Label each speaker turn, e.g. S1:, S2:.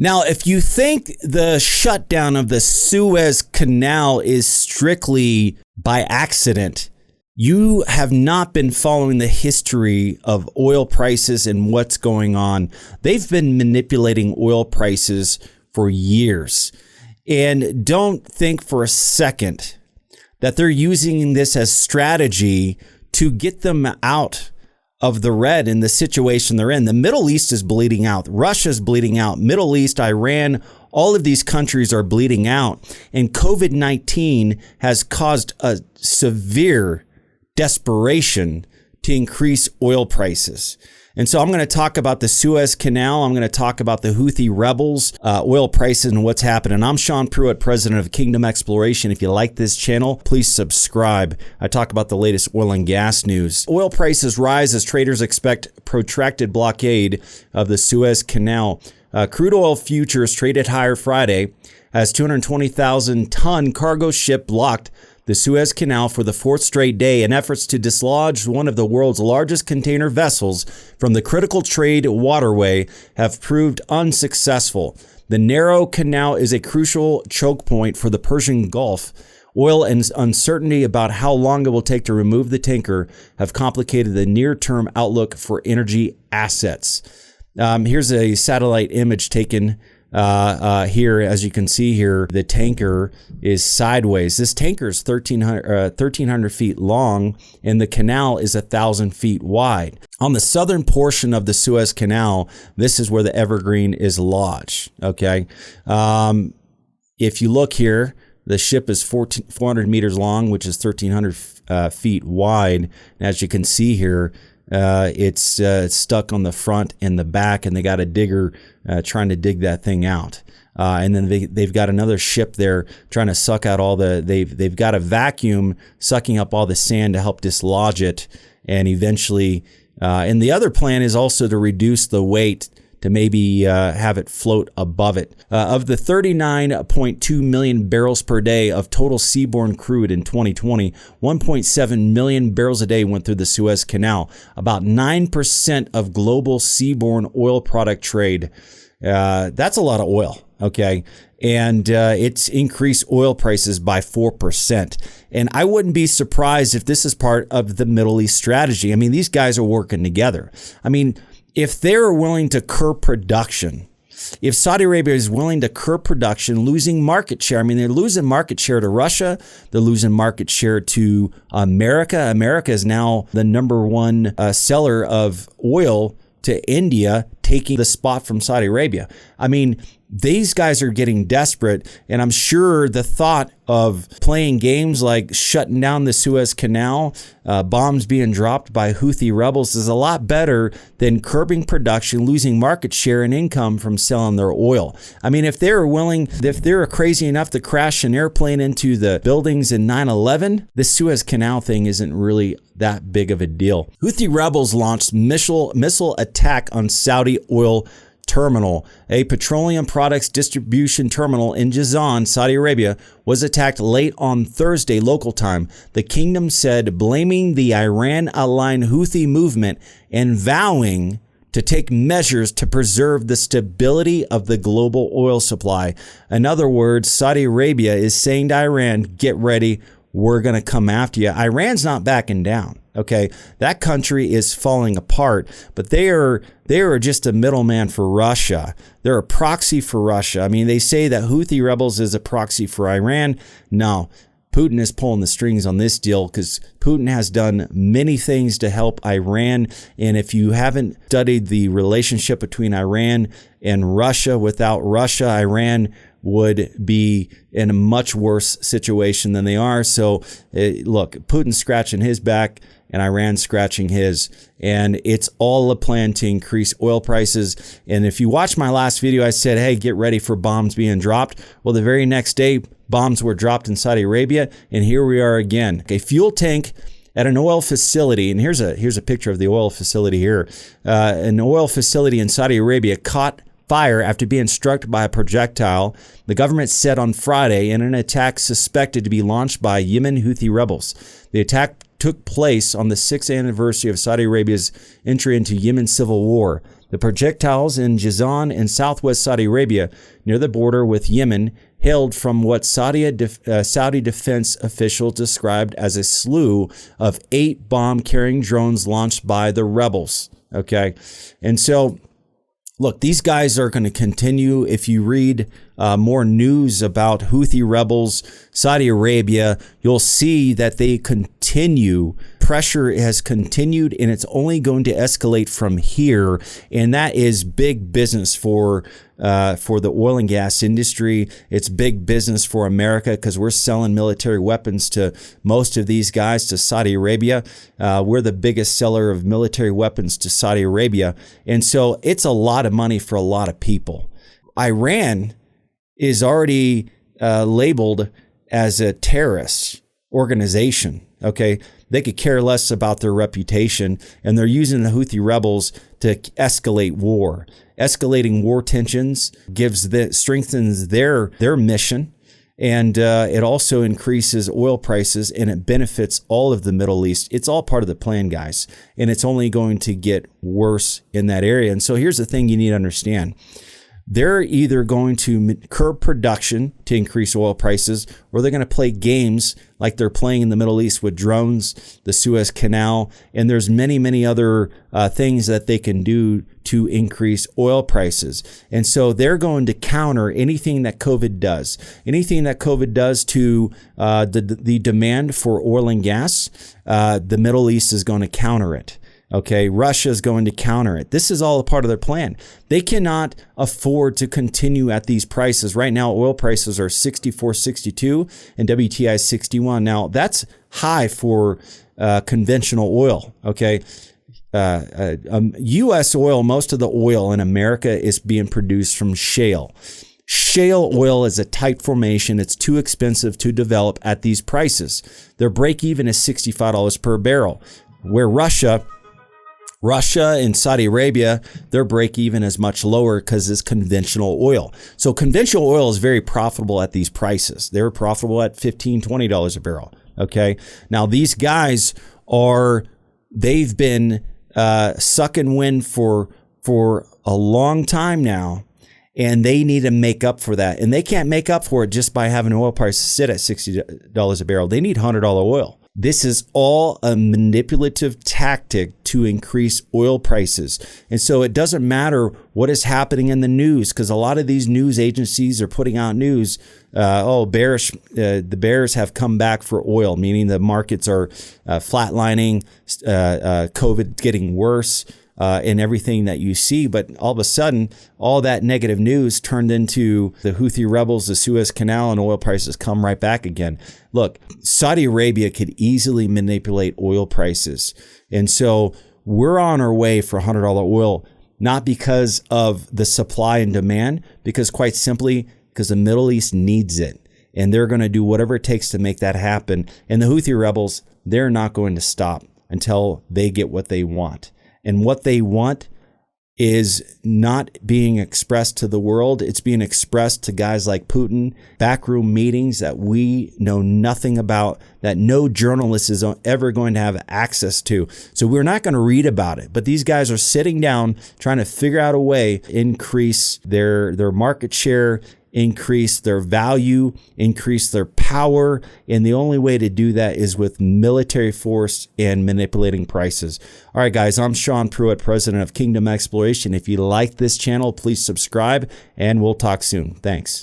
S1: Now, if you think the shutdown of the Suez Canal is strictly by accident, you have not been following the history of oil prices and what's going on. They've been manipulating oil prices for years. And don't think for a second that they're using this as strategy to get them out of the red in the situation they're in. The Middle East is bleeding out. Russia's bleeding out. Middle East, Iran, all of these countries are bleeding out. And COVID-19 has caused a severe desperation to increase oil prices. And so I'm going to talk about the Suez Canal. I'm going to talk about the Houthi rebels, oil prices, and what's happening. I'm Sean Pruitt, president of Kingdom Exploration. If you like this channel, please subscribe. I talk about the latest oil and gas news. Oil prices rise as traders expect protracted blockade of the Suez Canal. Crude oil futures traded higher Friday as 220,000-ton cargo ship blocked the Suez Canal for the fourth straight day in efforts to dislodge one of the world's largest container vessels from the critical trade waterway have proved unsuccessful. The narrow canal is a crucial choke point for the Persian Gulf. Oil and uncertainty about how long it will take to remove the tanker have complicated the near-term outlook for energy assets. Here's a satellite image taken here. As you can see here, the tanker is sideways. This tanker is 1,300 feet long, and the canal is 1,000 feet wide. On the southern portion of the Suez Canal, this is where the Evergreen is lodged. Okay. If you look here, the ship is 400 meters long, which is 1,300 feet wide. And as you can see here, it's stuck on the front and the back, and they got a digger trying to dig that thing out. And then they've got another ship there trying to suck out all the, they've got a vacuum sucking up all the sand to help dislodge it. And eventually, and the other plan is also to reduce the weight to maybe have it float above it. Of the 39.2 million barrels per day of total seaborne crude in 2020, 1.7 million barrels a day went through the Suez Canal, about 9% of global seaborne oil product trade. That's a lot of oil, okay? And it's increased oil prices by 4%. And I wouldn't be surprised if this is part of the Middle East strategy. I mean, these guys are working together. I mean, if they're willing to curb production, if Saudi Arabia is willing to curb production, losing market share, I mean, they're losing market share to Russia. They're losing market share to America. America is now the number one seller of oil to India, taking the spot from Saudi Arabia. I mean, these guys are getting desperate, and I'm sure the thought of playing games like shutting down the Suez Canal, bombs being dropped by Houthi rebels, is a lot better than curbing production, losing market share and income from selling their oil. I mean, if they're crazy enough to crash an airplane into the buildings in 9/11, the Suez Canal thing isn't really that big of a deal. Houthi rebels launched missile attack on Saudi oil terminal. A petroleum products distribution terminal in Jazan, Saudi Arabia, was attacked late on Thursday local time, the kingdom said, blaming the Iran-aligned Houthi movement and vowing to take measures to preserve the stability of the global oil supply. In other words, Saudi Arabia is saying to Iran, get ready, we're going to come after you. Iran's not backing down. Okay, that country is falling apart, but they are just a middleman for Russia. They're a proxy for Russia. I mean, they say that Houthi rebels is a proxy for Iran. No, Putin is pulling the strings on this deal because Putin has done many things to help Iran. And if you haven't studied the relationship between Iran and Russia, without Russia, Iran would be in a much worse situation than they are. So look, Putin's scratching his back and Iran scratching his, and it's all a plan to increase oil prices. And if you watch my last video, I said, hey, get ready for bombs being dropped. Well, the very next day, bombs were dropped in Saudi Arabia, and here we are again. A fuel tank at an oil facility, and here's a picture of the oil facility here. An oil facility in Saudi Arabia caught fire after being struck by a projectile, the government said on Friday, in an attack suspected to be launched by Yemen Houthi rebels. The attack took place on the 6th anniversary of Saudi Arabia's entry into Yemen's civil war. The projectiles in Jizan in southwest Saudi Arabia, near the border with Yemen, hailed from what Saudi defense officials described as a slew of 8 bomb-carrying drones launched by the rebels. Okay, and so look, these guys are going to continue. If you read more news about Houthi rebels, Saudi Arabia, you'll see that they continue. Pressure has continued, and it's only going to escalate from here. And that is big business for the oil and gas industry. It's big business for America because we're selling military weapons to most of these guys, to Saudi Arabia. We're the biggest seller of military weapons to Saudi Arabia. And so it's a lot of money for a lot of people. Iran is already labeled as a terrorist organization. Okay, they could care less about their reputation, and they're using the Houthi rebels to escalate war. Escalating war tensions strengthens their mission, and it also increases oil prices, and it benefits all of the Middle East. It's all part of the plan, guys, and it's only going to get worse in that area. And so here's the thing you need to understand. They're either going to curb production to increase oil prices, or they're going to play games like they're playing in the Middle East with drones, the Suez Canal, and there's many, many other things that they can do to increase oil prices. And so they're going to counter anything that COVID does. Anything that COVID does to the demand for oil and gas, the Middle East is going to counter it. Okay, Russia is going to counter it. This is all a part of their plan. They cannot afford to continue at these prices. Right now, oil prices are 64, 62, and WTI is 61. Now, that's high for conventional oil, okay? U.S. oil, most of the oil in America is being produced from shale. Shale oil is a tight formation. It's too expensive to develop at these prices. Their break even is $65 per barrel, where Russia and Saudi Arabia, their break even is much lower because it's conventional oil. So conventional oil is very profitable at these prices. They're profitable at $15, $20 a barrel. Okay. Now these guys they've been sucking wind for a long time now, and they need to make up for that. And they can't make up for it just by having oil prices sit at $60 a barrel. They need $100 oil. This is all a manipulative tactic to increase oil prices. And so it doesn't matter what is happening in the news, because a lot of these news agencies are putting out news. Bearish. The bears have come back for oil, meaning the markets are flatlining, COVID getting worse. In everything that you see. But all of a sudden, all that negative news turned into the Houthi rebels, the Suez Canal, and oil prices come right back again. Look, Saudi Arabia could easily manipulate oil prices. And so we're on our way for $100 oil, not because of the supply and demand, because quite simply, because the Middle East needs it. And they're going to do whatever it takes to make that happen. And the Houthi rebels, they're not going to stop until they get what they want. And what they want is not being expressed to the world. It's being expressed to guys like Putin, backroom meetings that we know nothing about, that no journalist is ever going to have access to. So we're not going to read about it. But these guys are sitting down trying to figure out a way to increase their market share, increase their value, increase their power. And the only way to do that is with military force and manipulating prices. All right, guys, I'm Sean Pruitt, president of Kingdom Exploration. If you like this channel, please subscribe, and we'll talk soon. Thanks.